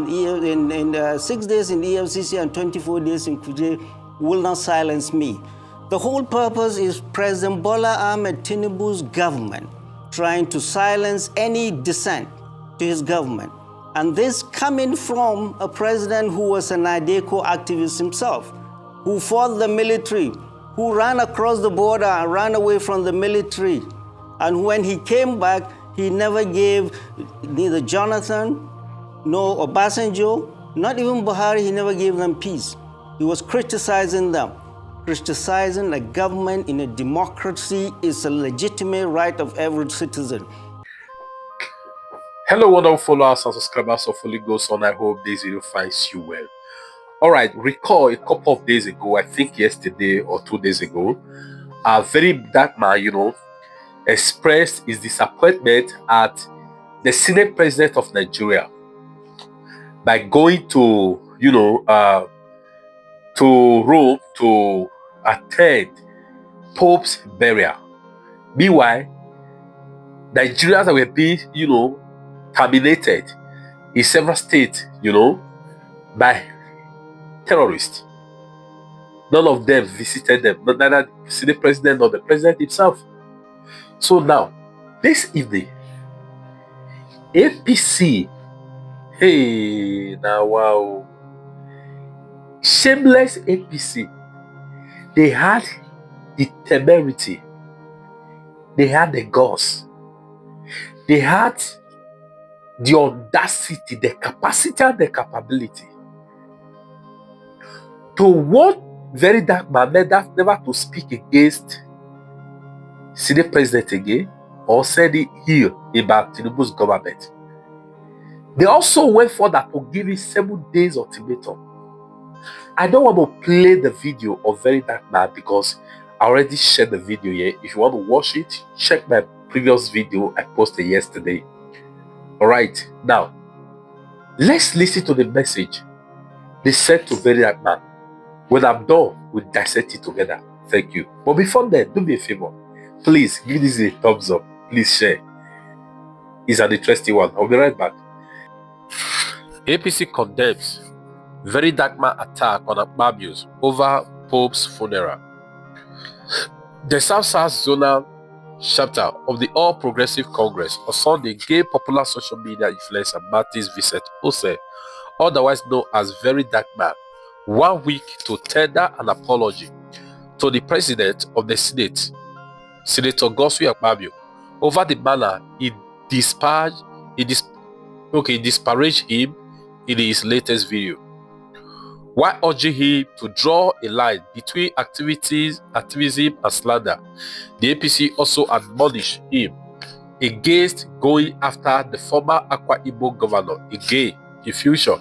6 days in EFCC and 24 days in Kuje will not silence me. The whole purpose is President Bola Ahmed Tinubu's government trying to silence any dissent to his government. And this coming from a president who was an IDECO activist himself, who fought the military, who ran across the border and ran away from the military. And when he came back, he never gave neither Jonathan nor Obasanjo, not even Buhari, he never gave them peace. He was criticizing them. Criticizing a government in a democracy is a legitimate right of every citizen. Hello, wonderful followers and subscribers of Holy Ghost On. I hope this video finds you well. All right, recall a couple of days ago, I think yesterday or 2 days ago, a VeryDarkMan, expressed his disappointment at the Senate President of Nigeria by going to, to Rome to attend Pope's burial. Meanwhile, Nigerians were being, terminated in several states, by terrorists. None of them visited them, neither the Senate President nor the President himself. So now, this evening, APC, hey, now wow, shameless APC, they had the temerity, they had the guts, they had the audacity, the capacity and the capability to want VeryDarkMan never to speak against Senate President again or said it here about Tinubu's government. They also went further to give it 7 days ultimatum. I don't want to play the video of VeryDarkMan because I already shared the video here. If you want to watch it, check my previous video I posted yesterday. Alright, now let's listen to the message they sent to VeryDarkMan. When I'm done, we'll dissect it together. Thank you. But before that, do me a favor. Please give this a thumbs up. Please share. It's an interesting one. I'll be right back. APC condemns VeryDarkMan attack on Akpabio over Pope's funeral. The South Zonal chapter of the All Progressive Congress on Sunday gave popular social media influencer Martins Vincent Ose, otherwise known as VeryDarkMan, 1 week to tender an apology to the President of the Senate, Senator Akpabio, over the manner he disparaged him in his latest video, while urging him to draw a line between activism and slander. The APC also admonished him against going after the former Akwa governor again in future.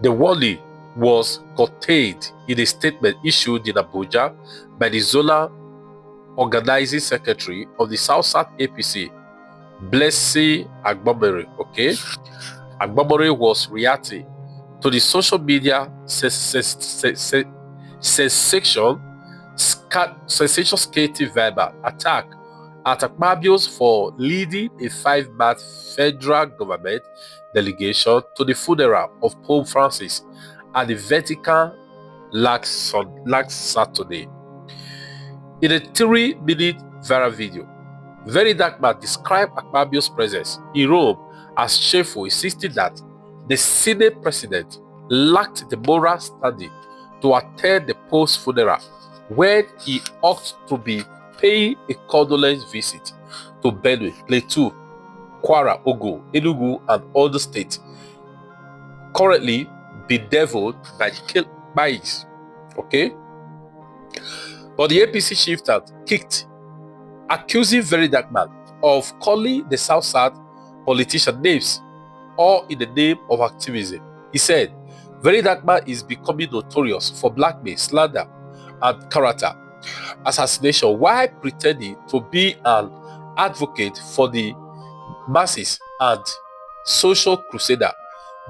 The warning was contained in a statement issued in Abuja by the Zonal Organizing Secretary of the South APC, Blessing Agbomere. Agbomere was reacting to the social media sensation-skating verbal attack at Akpabio for leading a 5-man federal government delegation to the funeral of Pope Francis at the Vatican last Saturday. In a 3-minute viral video, VeryDarkMan described Akpabio's presence in Rome as shameful, insisting that the Senate President lacked the moral standing to attend the Pope's funeral when he ought to be paying a condolence visit to Benue, Plateau, Kwara, Ogun, Enugu, and other states currently bedeviled by killings. But the APC chieftain kicked, accusing VeryDarkMan of calling the South politician names, all in the name of activism. He said, VeryDarkMan is becoming notorious for blackmail, slander, and character assassination while pretending to be an advocate for the masses and social crusader.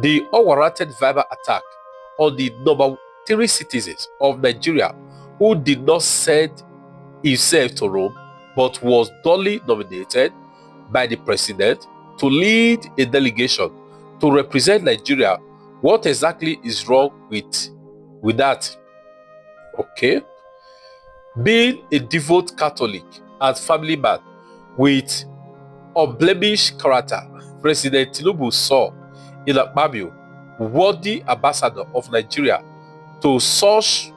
The unwarranted verbal attack on the number 3 citizens of Nigeria who did not send himself to Rome but was duly nominated by the president to lead a delegation to represent Nigeria. What exactly is wrong with that? Okay. Being a devout Catholic and family man with unblemished character, President Tinubu saw in Akpabio worthy ambassador of Nigeria to such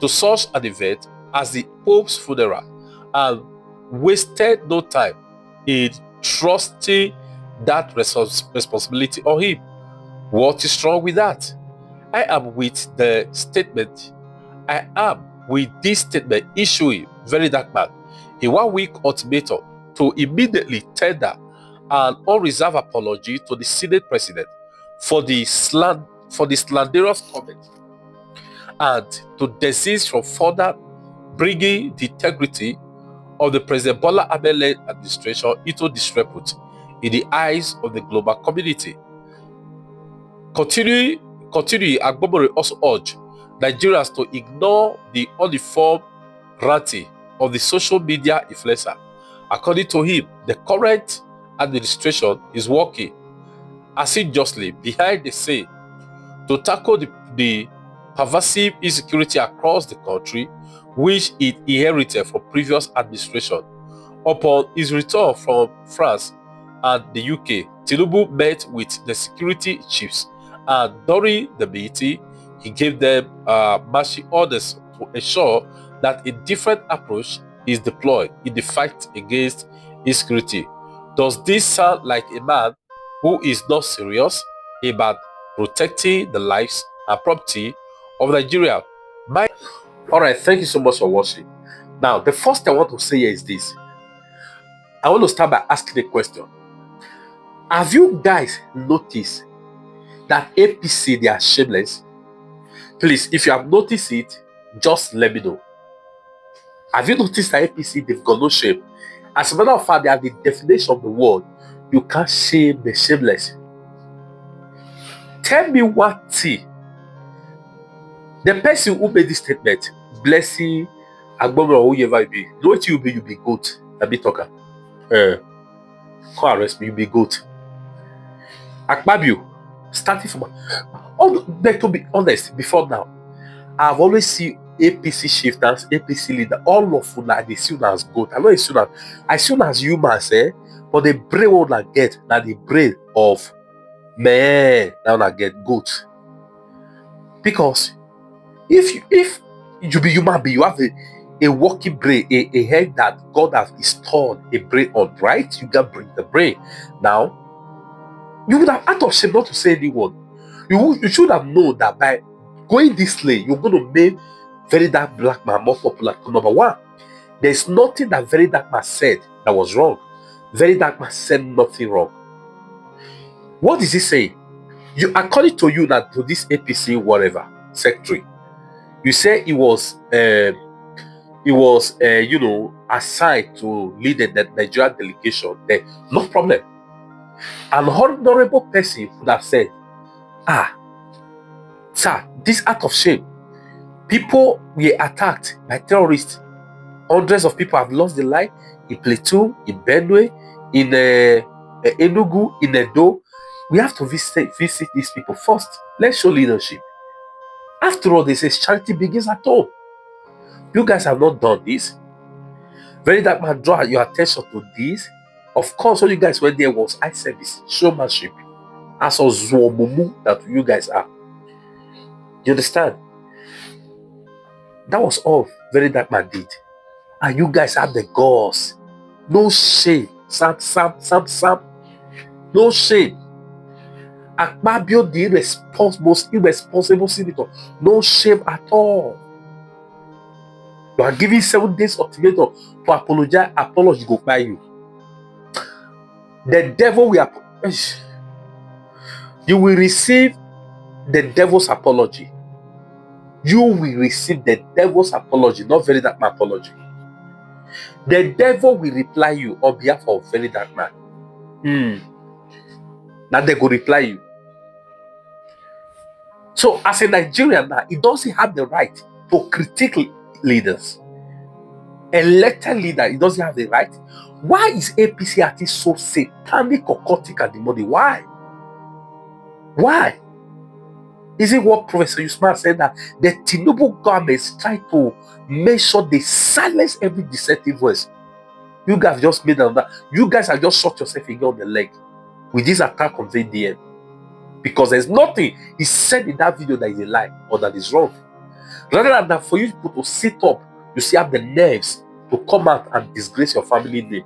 an event as the Pope's funeral, and wasted no time in trusting that responsibility on him. What is wrong with that? I am with this statement issuing VeryDarkMan a 1-week ultimatum to immediately tender an unreserved apology to the Senate President for the slanderous comment, and to desist from further bringing the integrity of the President Bola Ahmed-led administration into disrepute in the eyes of the global community. Continuing, Akpabio also urged Nigerians to ignore the uninformed ranting of the social media influencer. According to him, the current administration is working assiduously behind the scene to tackle the pervasive insecurity across the country, which it inherited from previous administration. Upon his return from France and the UK, Tinubu met with the security chiefs, and during the meeting, he gave them marching orders to ensure that a different approach is deployed in the fight against insecurity. Does this sound like a man who is not serious about protecting the lives and property of Nigeria? Alright, thank you so much for watching. Now, the first thing I want to say here is this. I want to start by asking a question. Have you guys noticed that APC, they are shameless? Please, if you have noticed it, just let me know. Have you noticed that APC, they've got no shame? As a matter of fact, they are the definition of the word. You can't shame the shameless. Tell me one thing. The person who made this statement, blessing, Akpabio, or whoever it be, know what you be goat. A bit talker. Come arrest me, you be goat. Akpabio, starting from to be honest, before now, I've always seen APC shifters, APC leader, all of them, they see you as goat. I know it's soon I see you as humans, but the brain won't get that the brain of man now get goat. Because if you be human being, you have a working brain, a head that God has installed a brain on, right? You can bring the brain. Now, you would have out of shame not to say anyone. You should have known that by going this way, you're going to make VeryDarkBlackman more popular. Number one, there's nothing that VeryDarkMan said that was wrong. VeryDarkMan said nothing wrong. What is he saying? According to you, that to this APC whatever secretary, you say he was assigned to lead the Nigerian delegation. There, no problem. An honorable person would have said, sir, this act of shame. People were attacked by terrorists. Hundreds of people have lost their life in Plateau, in Benue, in Enugu, in Edo. We have to visit these people first. Let's show leadership. After all, they say charity begins at home. You guys have not done this. VeryDarkMan, draw your attention to this. Of course, all you guys went there was eye service, showmanship, as a Zuomumu that you guys are. You understand? That was all VeryDarkMan did. And you guys have the gods. No shame. Sam. No shame. Akpabio, the most irresponsible senator. No shame at all. You are giving 7 days ultimatum to apologize. Apology go by you. The devil will you will receive the devil's apology. You will receive the devil's apology, not VeryDarkMan apology. The devil will reply you on behalf of VeryDarkMan. Now they go reply you. So as a Nigerian now, he doesn't have the right to critique leaders. Elected leader, he doesn't have the right. Why is APC artist so satanic, occultic, and demonic? Why? Why? Is it what Professor Usman said, that the Tinubu government is trying to make sure they silence every deceptive voice? You guys just made that. You guys have just shot yourself again on the leg with this attack on VDM. Because there's nothing he said in that video that is a lie or that is wrong. Rather than that, for you people to sit up, you see, have the nerves to come out and disgrace your family name.